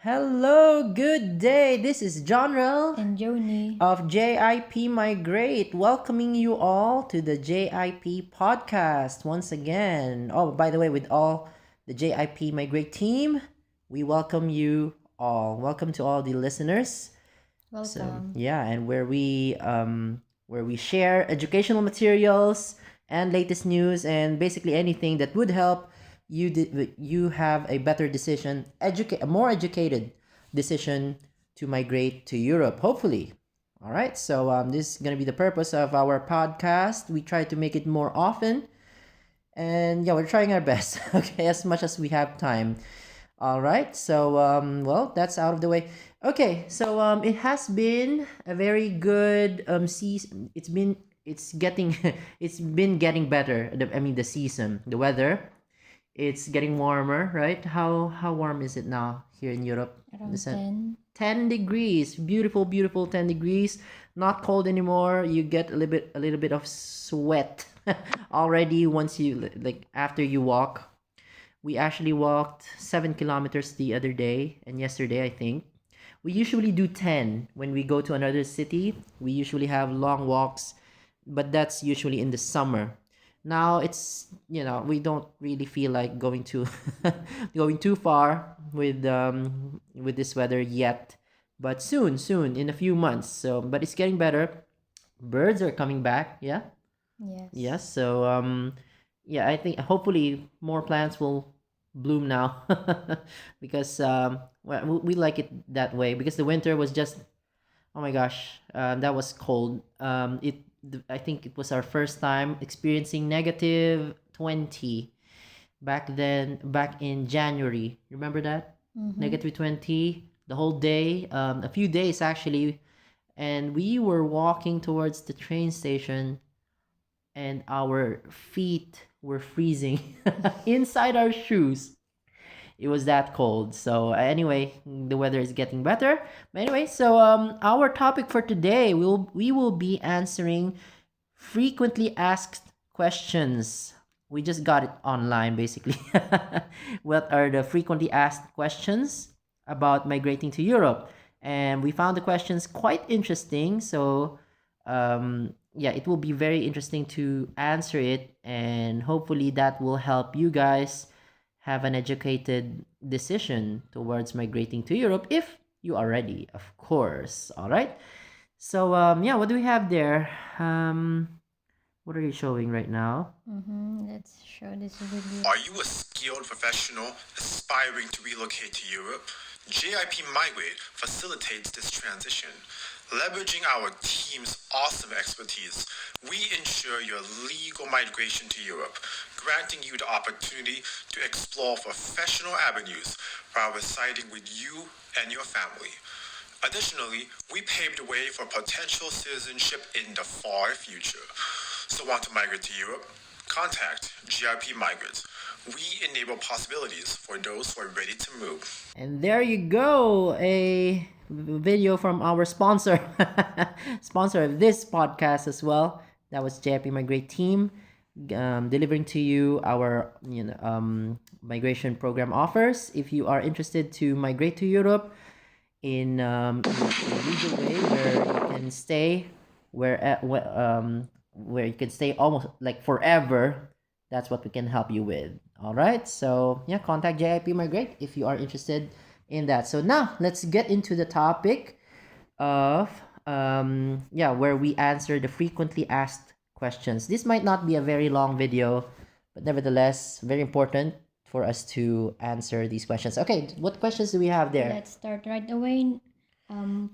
Hello, good day. This is Jonrel And Joni. of JIP Migrate, welcoming you all to the JIP podcast once again. Oh, by the way, with all the JIP Migrate team, we welcome you all. Welcome to all the listeners. So Welcome. yeah, and where we share educational materials and latest news and basically anything that would help you have a better decision, a more educated decision to migrate to Europe, hopefully. All right, so this is gonna be the purpose of our podcast. We try to make it more often, and yeah, we're trying our best. Okay, as much as we have time. All right, so well, that's out of the way. Okay, so it has been a very good season. It's getting it's been getting better. The season, the weather, it's getting warmer, right? How warm is it now here in Europe? Around 10. 10 degrees. Beautiful, beautiful 10 degrees. Not cold anymore. You get a little bit of sweat already once you like after you walk. We actually walked 7 kilometers the other day and yesterday, I think. We usually do 10 when we go to another city. We usually have long walks, but that's usually in the summer. Now it's we don't really feel like going to going too far with this weather yet, but soon in a few months. So, but it's getting better. Birds are coming back. Yeah. Yes. Yes. So yeah, I think hopefully more plants will bloom now because well, we like it that way because the winter was just, oh my gosh, that was cold. I think it was our first time experiencing negative 20 back then, back in January. Remember that? Mm-hmm. Negative 20 the whole day, a few days actually. And we were walking towards the train station and our feet were freezing inside our shoes. It was that cold. So anyway, the weather is getting better. But anyway, so our topic for today, we will be answering frequently asked questions. We just got it online basically. What are the frequently asked questions about migrating to Europe? And we found the questions quite interesting. So yeah, it will be very interesting to answer it, and hopefully that will help you guys have an educated decision towards migrating to Europe if you are ready, of course. All right. So yeah, what do we have there? What are you showing right now? Mm-hmm. Let's show this video. Are you a skilled professional aspiring to relocate to Europe? JIP Migrate facilitates this transition. Leveraging our team's awesome expertise, we ensure your legal migration to Europe, granting you the opportunity to explore professional avenues while residing with you and your family. Additionally, we paved the way for potential citizenship in the far future. So want to migrate to Europe? Contact JIP Migrate. We enable possibilities for those who are ready to move. And there you go, a video from our sponsor, sponsor of this podcast as well. That was JIP Migrate team, delivering to you our migration program offers. If you are interested to migrate to Europe in a legal way where you can stay where you can stay almost like forever, that's what we can help you with. All right, so yeah, contact JIP Migrate if you are interested in that. So now let's get into the topic of yeah, where we answer the frequently asked questions. This might not be a very long video, but nevertheless very important for us to answer these questions. Okay, what questions do we have there? Let's start right away.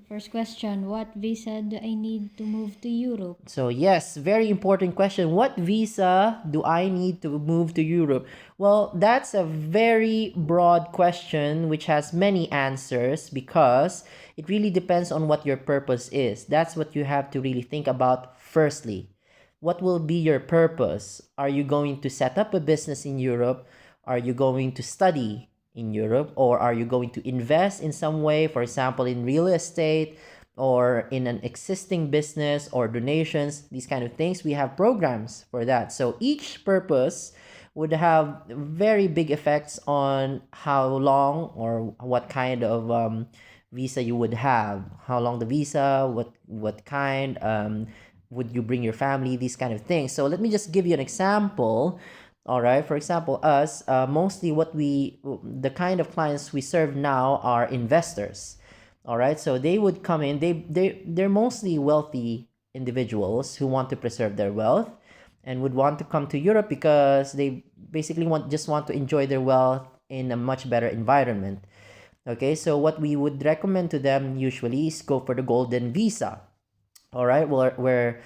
First question: what visa do I need to move to Europe? So yes, very important question. What visa do I need to move to Europe? Well, that's a very broad question which has many answers because it really depends on what your purpose is. That's what you have to really think about firstly. What will be your purpose? Are you going to set up a business in Europe? Are you going to study in Europe, or are you going to invest in some way, for example, in real estate or in an existing business or donations, these kind of things? We have programs for that. So each purpose would have very big effects on how long or what kind of visa you would have, how long the visa, what kind, would you bring your family, these kind of things. So let me just give you an example. All right, for example, us, mostly the kind of clients we serve now are investors. All right, so they would come in, they're mostly wealthy individuals who want to preserve their wealth and would want to come to Europe because they basically want to enjoy their wealth in a much better environment. Okay, so what we would recommend to them usually is go for the golden visa. All right, where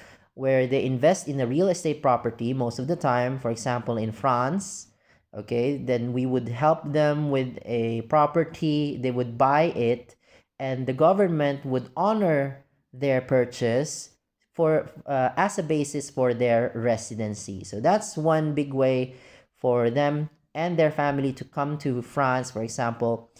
they invest in a real estate property most of the time, for example in France. Okay, then we would help them with a property, they would buy it, and the government would honor their purchase for as a basis for their residency. So that's one big way for them and their family to come to France, for example,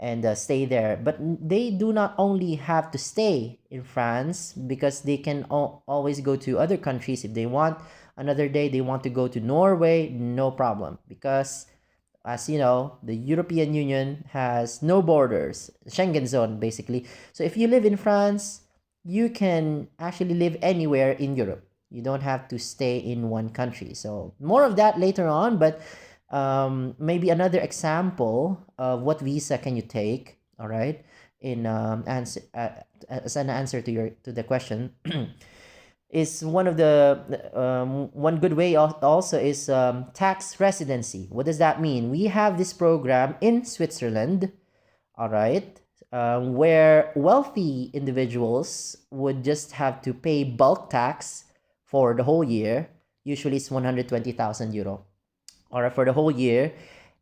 and stay there. But they do not only have to stay in France, because they can always go to other countries if they want. Another day they want to go to Norway, no problem, because as you know, the European Union has no borders, Schengen zone basically. So if you live in France, you can actually live anywhere in Europe. You don't have to stay in one country. So more of that later on, but maybe another example of what visa can you take. All right, in as an answer to the question. Is one of the one good way also is tax residency. What does that mean? We have this program in Switzerland, all right, where wealthy individuals would just have to pay bulk tax for the whole year. Usually it's 120,000 euro, or for the whole year,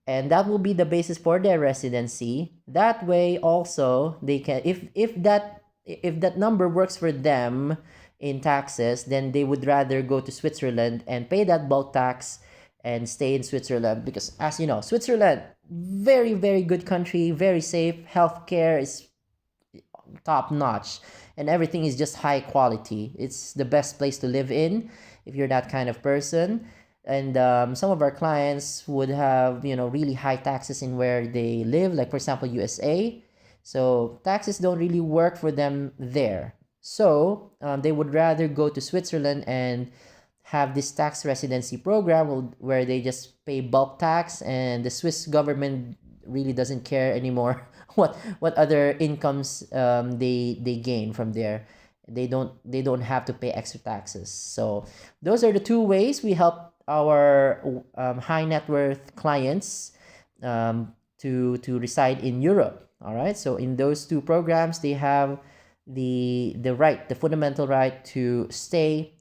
and that will be the basis for their residency. That way also they can, if that number works for them in taxes, then they would rather go to Switzerland and pay that bulk tax and stay in Switzerland, because as you know, Switzerland, very very good country, very safe, healthcare is top notch, and everything is just high quality. It's the best place to live in if you're that kind of person. And some of our clients would have, really high taxes in where they live, like for example USA. So taxes don't really work for them there. So they would rather go to Switzerland and have this tax residency program where they just pay bulk tax, and the Swiss government really doesn't care anymore what other incomes they gain from there. They don't have to pay extra taxes. So those are the two ways we help our high net worth clients to reside in Europe. All right. So in those two programs, they have the fundamental right to stay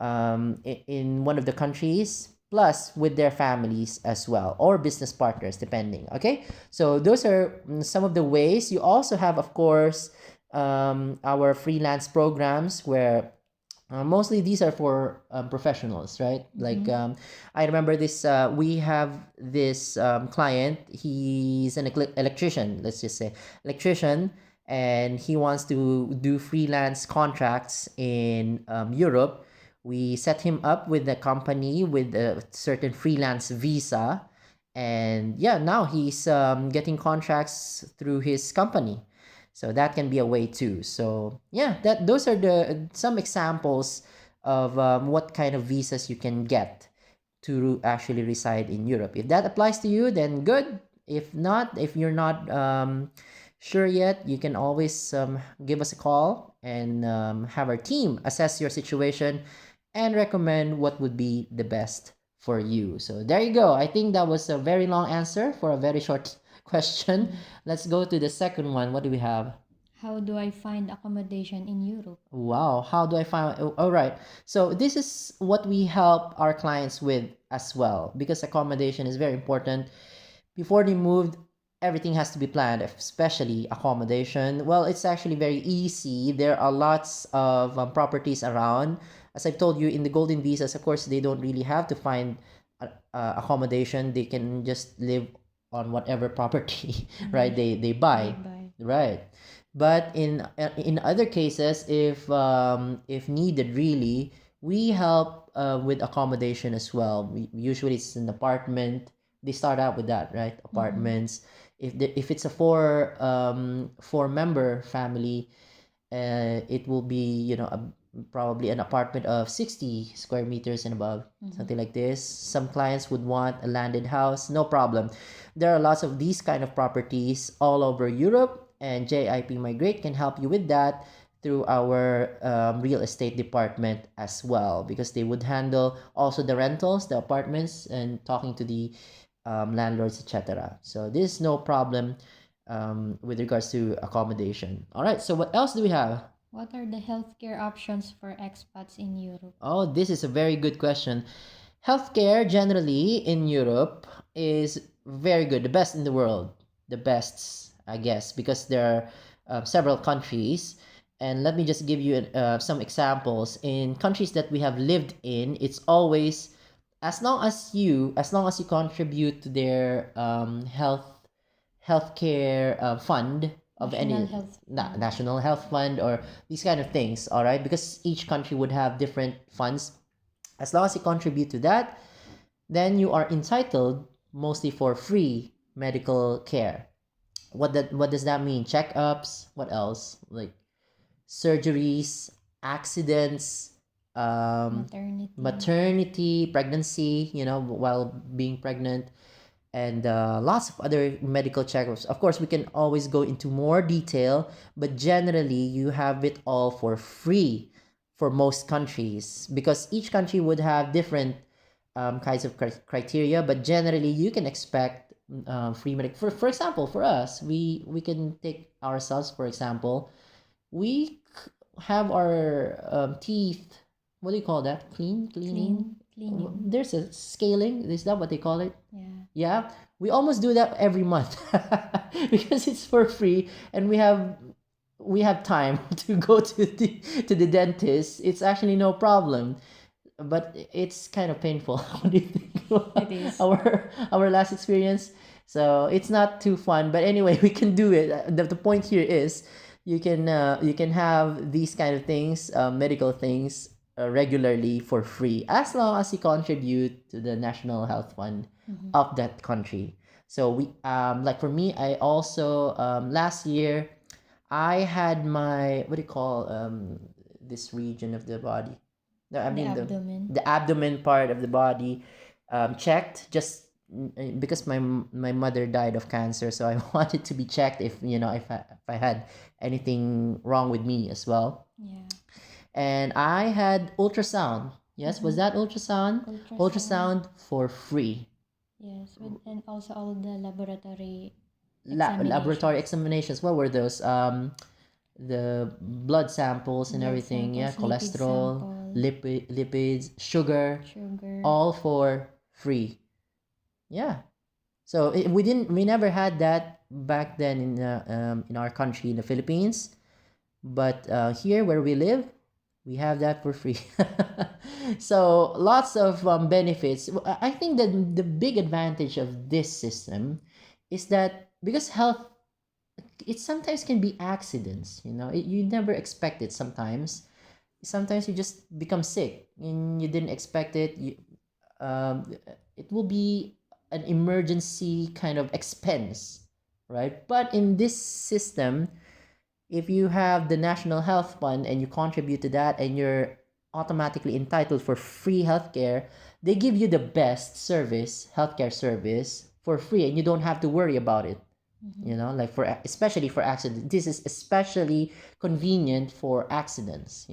in one of the countries, plus with their families as well, or business partners, depending. Okay. So those are some of the ways. You also have, of course, our freelance programs where mostly these are for professionals, right? Like I remember this. We have this client. He's an electrician. Let's just say electrician, and he wants to do freelance contracts in Europe. We set him up with a company with a certain freelance visa, and yeah, now he's getting contracts through his company. So that can be a way too. So yeah, that those are the some examples of what kind of visas you can get to actually reside in Europe. If that applies to you, then good. If not, if you're not sure yet, you can always give us a call and have our team assess your situation and recommend what would be the best for you. So there you go. I think that was a very long answer for a very short question. Let's go to the second one. What do we have? How do I find accommodation in Europe? Wow, how do I find? All right. So this is what we help our clients with as well, because accommodation is very important. Before they moved, everything has to be planned, especially accommodation. Well, it's actually very easy. There are lots of properties around. As I've told you, in the golden visas, of course, they don't really have to find accommodation. They can just live on whatever property, right? They buy, Bye. right? But in other cases, if needed, really, we help with accommodation as well. Usually it's an apartment. They start out with that, right? Apartments. If it's a four member family, it will be, probably an apartment of 60 square meters and above, something like this. Some clients would want a landed house, no problem. There are lots of these kind of properties all over Europe, and JIP Migrate can help you with that through our real estate department as well, because they would handle also the rentals, the apartments, and talking to the landlords, etc. So this is no problem with regards to accommodation. All right, so what else do we have? What are the healthcare options for expats in Europe? Oh, this is a very good question. Healthcare generally in Europe is very good, the best in the world, the best, I guess, because there are several countries. And let me just give you some examples. In countries that we have lived in, it's always as long as you contribute to their healthcare fund of National any Health national health fund or these kind of things. All right, because each country would have different funds. As long as you contribute to that, then you are entitled mostly for free medical care. What does that mean? Checkups. What else? Like surgeries, accidents, maternity, pregnancy, while being pregnant, and lots of other medical checkups. Of course, we can always go into more detail, but generally, you have it all for free for most countries, because each country would have different kinds of criteria, but generally, you can expect free medical. For example, for us, we can take ourselves, for example, we have our teeth. What do you call that? Cleaning. Cleaning. There's a scaling. Is that what they call it? Yeah. Yeah. We almost do that every month because it's for free, and we have time to go to the dentist. It's actually no problem, but it's kind of painful. What do you think? It is. Our last experience. So it's not too fun, but anyway, we can do it. The point here is you can have these kind of things, medical things, regularly for free, as long as you contribute to the national health fund of that country. So we like for me, I also last year I had my, what do you call this region of the body? No, I The mean abdomen. the abdomen part of the body checked, just because my mother died of cancer, so I wanted to be checked if I had anything wrong with me as well. Yeah. And I had ultrasound. Yes, was that ultrasound? Ultrasound for free. Yes, and also all the laboratory Laboratory examinations. examinations. What were those? The blood samples and Blood everything. Yeah, samples, lipid cholesterol, sample, lipids, sugar, sugar. all for free. Yeah. So we never had that back then in our country, in the Philippines, but here where we live, we have that for free. So lots of benefits. I think that the big advantage of this system is that because health, it sometimes can be accidents. You never expect it. Sometimes you just become sick and you didn't expect it. It will be an emergency kind of expense, right? But in this system, if you have the National Health Fund and you contribute to that and you're automatically entitled for free healthcare, they give you the best healthcare service for free, and you don't have to worry about it. Like especially for accidents. This is especially convenient for accidents,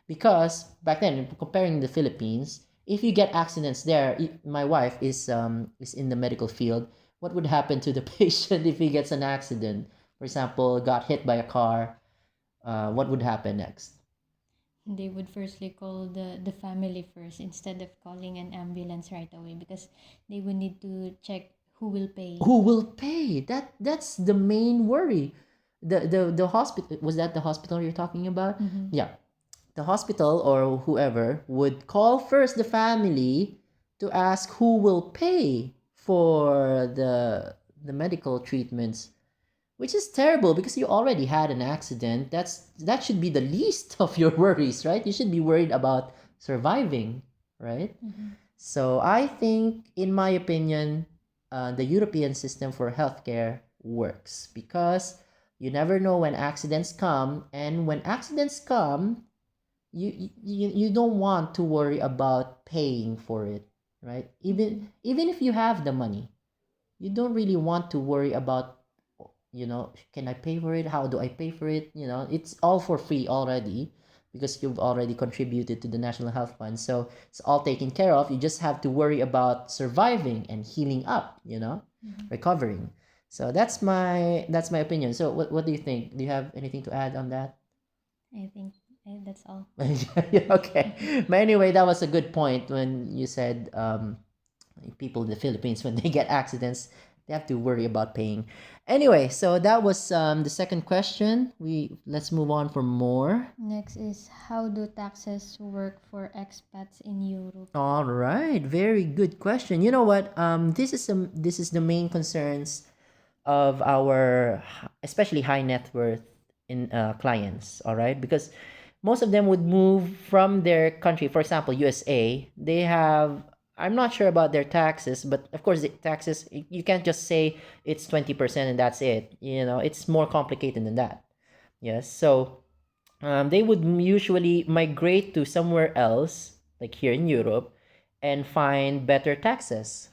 because back then, comparing the Philippines, if you get accidents there, my wife is in the medical field. What would happen to the patient if he gets an accident? For example, got hit by a car. What would happen next? They would firstly call the family first instead of calling an ambulance right away, because they would need to check who will pay. Who will pay? That's the main worry. The hospital, was that the hospital you're talking about? Yeah, the hospital or whoever would call first the family to ask who will pay for the medical treatments, which is terrible because you already had an accident. That should be the least of your worries, right? You should be worried about surviving. right? Mm-hmm. So I think, in my opinion, the European system for healthcare works because you never know when accidents come, and when accidents come, you don't want to worry about paying for it, right? Even if you have the money, you don't really want to worry about, can I pay for it? How do I pay for it? It's all for free already because you've already contributed to the National Health Fund. So it's all taken care of. You just have to worry about surviving and healing up, Mm-hmm. recovering. So that's my opinion. So what do you think? Do you have anything to add on that? I think that's all. Okay. But anyway, that was a good point when you said people in the Philippines, when they get accidents, they have to worry about paying. Anyway, so that was the second question. Let's move on for more. Next is, how do taxes work for expats in Europe? All right, very good question. You know what? This is the main concerns of our especially high net worth in clients. All right, because most of them would move from their country. For example, USA. They have. I'm not sure about their taxes, but of course, the taxes, you can't just say it's 20% and that's it. It's more complicated than that. Yes, so they would usually migrate to somewhere else, like here in Europe, and find better taxation.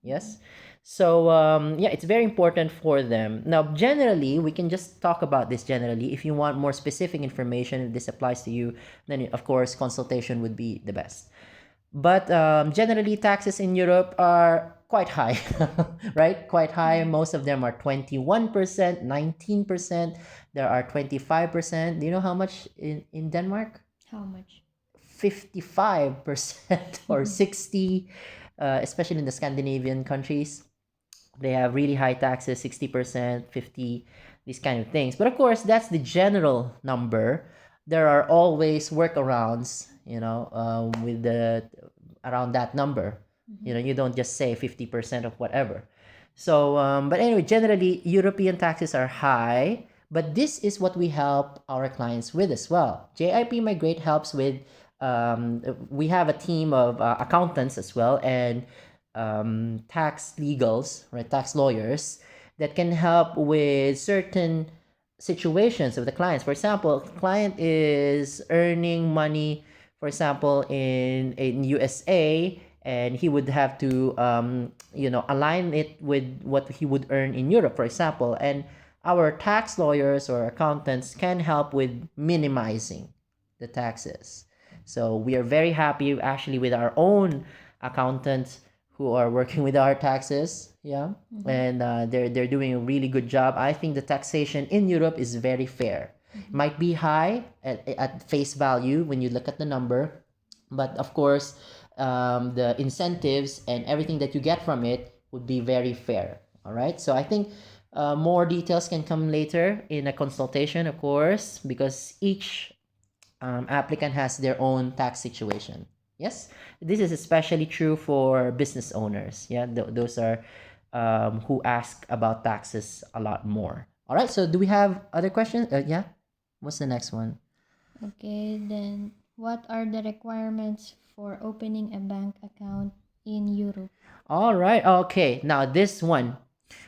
Yes. So yeah, it's very important for them. Now, generally, we can just talk about this generally. If you want more specific information, if this applies to you, then of course consultation would be the best. But generally, taxes in Europe are quite high, right? Quite high. Most of them are 21%, 19%. There are 25%. Do you know how much in Denmark? How much? 55% or 60, especially in the Scandinavian countries. They have really high taxes, 60%, 50, these kind of things. But of course, that's the general number. There are always workarounds, with the around that number. You don't just say 50% of whatever. So, but anyway, generally, European taxes are high, but this is what we help our clients with as well. JIP Migrate helps with, we have a team of accountants as well, and tax legals, right? Tax lawyers that can help with certain situations of the clients. For example, client is earning money, for example, in USA, and he would have to align it with what he would earn in Europe, for example. And our tax lawyers or accountants can help with minimizing the taxes. So we are very happy actually with our own accountants who are working with our taxes. Yeah. And they're doing a really good job. I think the taxation in Europe is very fair. Might be high at face value when you look at the number, but of course, the incentives and everything that you get from it would be very fair. All right. So I think more details can come later in a consultation, of course, because each applicant has their own tax situation. Yes, this is especially true for business owners. Yeah, those are who ask about taxes a lot more. All right. So do we have other questions? Yeah. What's the next one? Okay, then what are the requirements for opening a bank account in Europe? All right. Okay. Now this one.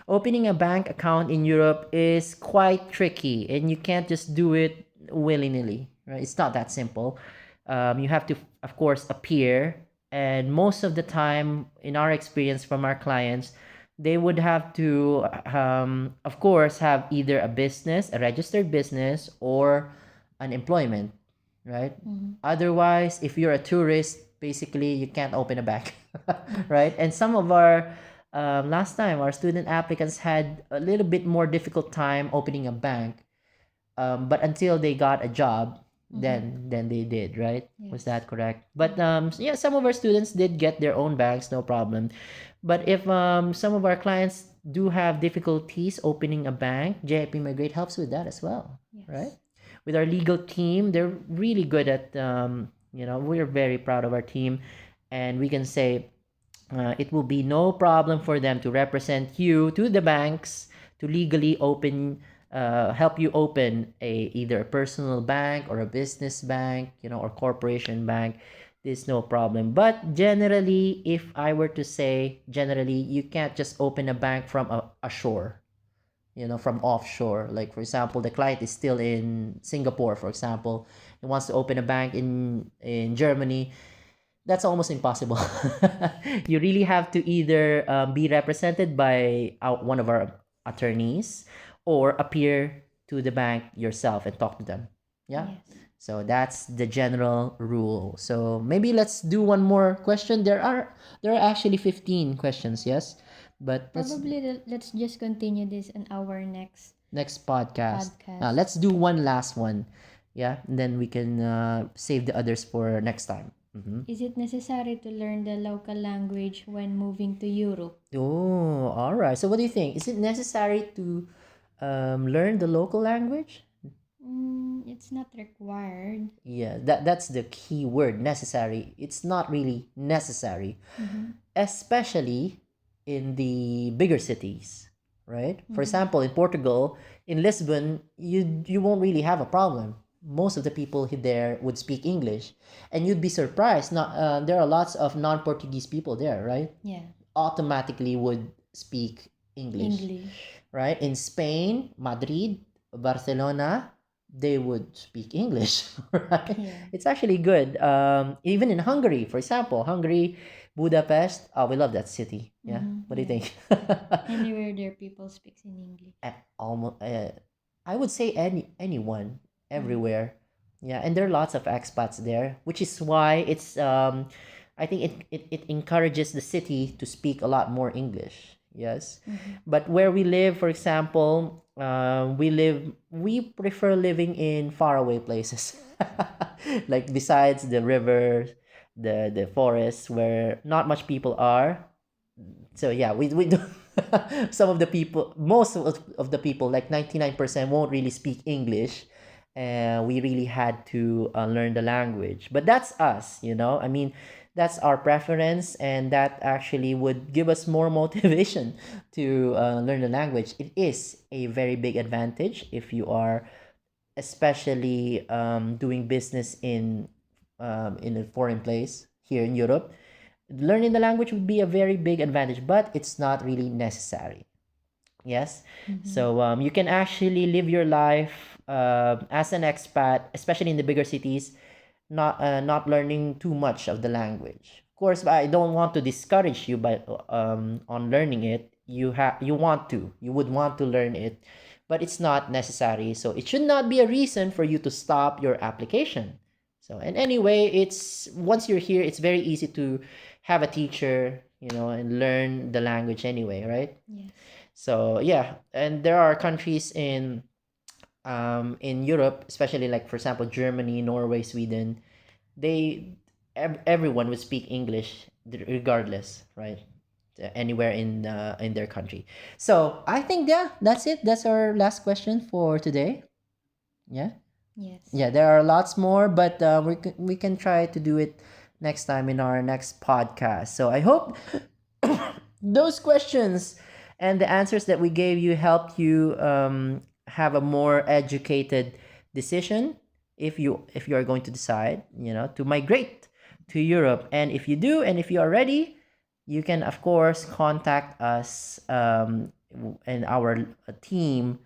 Opening a bank account in Europe is quite tricky, and you can't just do it willy nilly, right? It's not that simple. You have to, of course, appear, and most of the time, in our experience from our clients, they would have to, of course, have either a business, a registered business, or an employment, right? Otherwise, if you're a tourist, basically you can't open a bank, right? And some of our last time our student applicants had a little bit more difficult time opening a bank, but until they got a job, then they did, right? Was Yes. that correct? But yeah, some of our students did get their own banks, no problem. But if some of our clients do have difficulties opening a bank, JIP Migrate helps with that as well, Yes. right? With our legal team, they're really good at we're very proud of our team, and we can say it will be no problem for them to represent you to the banks to legally help you open either a personal bank or a business bank, or corporation bank. there's no problem. But generally, if I were to say, generally, you can't just open a bank from a shore, from offshore. Like, for example, the client is still in Singapore, for example, and wants to open a bank in Germany. That's almost impossible. You really have to either be represented by one of our attorneys or appear to the bank yourself and talk to them. Yeah. Yes. So that's the general rule. So maybe let's do one more question. There are actually 15 questions, yes. But Probably let's just continue this in our next podcast. podcast. Let's do one last one. Yeah, and then we can save the others for next time. Is it necessary to learn the local language when moving to Europe? Oh, all right. So what do you think? Is it necessary to learn the local language? It's not required. Yeah, that's the key word, necessary. It's not really necessary, especially in the bigger cities, right? For example, in Portugal, in Lisbon, you won't really have a problem. Most of the people there would speak English, and you'd be surprised. Not there are lots of non-Portuguese people there, right? Yeah. Automatically would speak English, right? In Spain, Madrid, Barcelona, they would speak English, right? Yeah. It's actually good. Even in Hungary, for example, Budapest. Oh, we love that city. Yeah. What do you think? Anywhere there, people speaks in English. Almost, I would say anyone, everywhere. Yeah, and there are lots of expats there, which is why it's I think it encourages the city to speak a lot more English. Yes. But where we live, for example, we prefer living in faraway places. Like besides the river, the forests where not much people are. So yeah, we do some of the people, most of the people, like 99% won't really speak English. And we really had to learn the language. But that's us, I mean, that's our preference, and that actually would give us more motivation to learn the language. It is a very big advantage if you are especially doing business in a foreign place here in Europe. Learning the language would be a very big advantage, but it's not really necessary. Yes. So you can actually live your life as an expat, especially in the bigger cities, not learning too much of the language. Of course, I don't want to discourage you by on learning it. You would want to learn it, but it's not necessary. So it should not be a reason for you to stop your application. So, and anyway, it's once you're here, it's very easy to have a teacher, and learn the language anyway, right? Yes. So yeah, and there are countries in Europe, especially like, for example, Germany, Norway, Sweden. Everyone would speak English regardless, right? Anywhere in their country. So I think, yeah, that's it. That's our last question for today. Yeah. Yes. Yeah, there are lots more, but we can try to do it next time in our next podcast. So I hope those questions and the answers that we gave you helped you have a more educated decision if you are going to decide, to migrate to Europe. And if you do, and if you are ready, you can of course contact us, and our team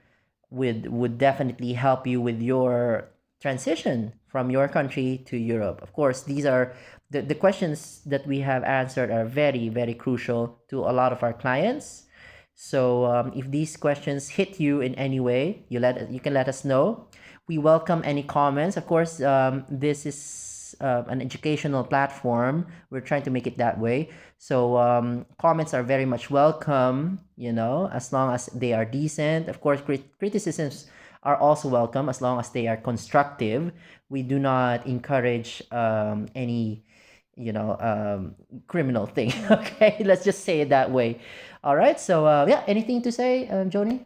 would definitely help you with your transition from your country to Europe. Of course, these are the questions that we have answered are very, very crucial to a lot of our clients. So if these questions hit you in any way, you can let us know. We welcome any comments. Of course, this is an educational platform. We're trying to make it that way. So comments are very much welcome, as long as they are decent. Of course, criticisms are also welcome as long as they are constructive. We do not encourage any, criminal thing. Okay, let's just say it that way. All right. So yeah, anything to say, Joni,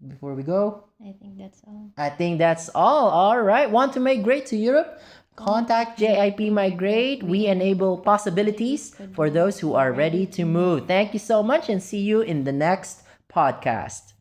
before we go? I think that's all. I think that's all. All right. Want to migrate to Europe? Contact JIP Migrate. We enable possibilities for those who are ready to move. Thank you so much, and see you in the next podcast.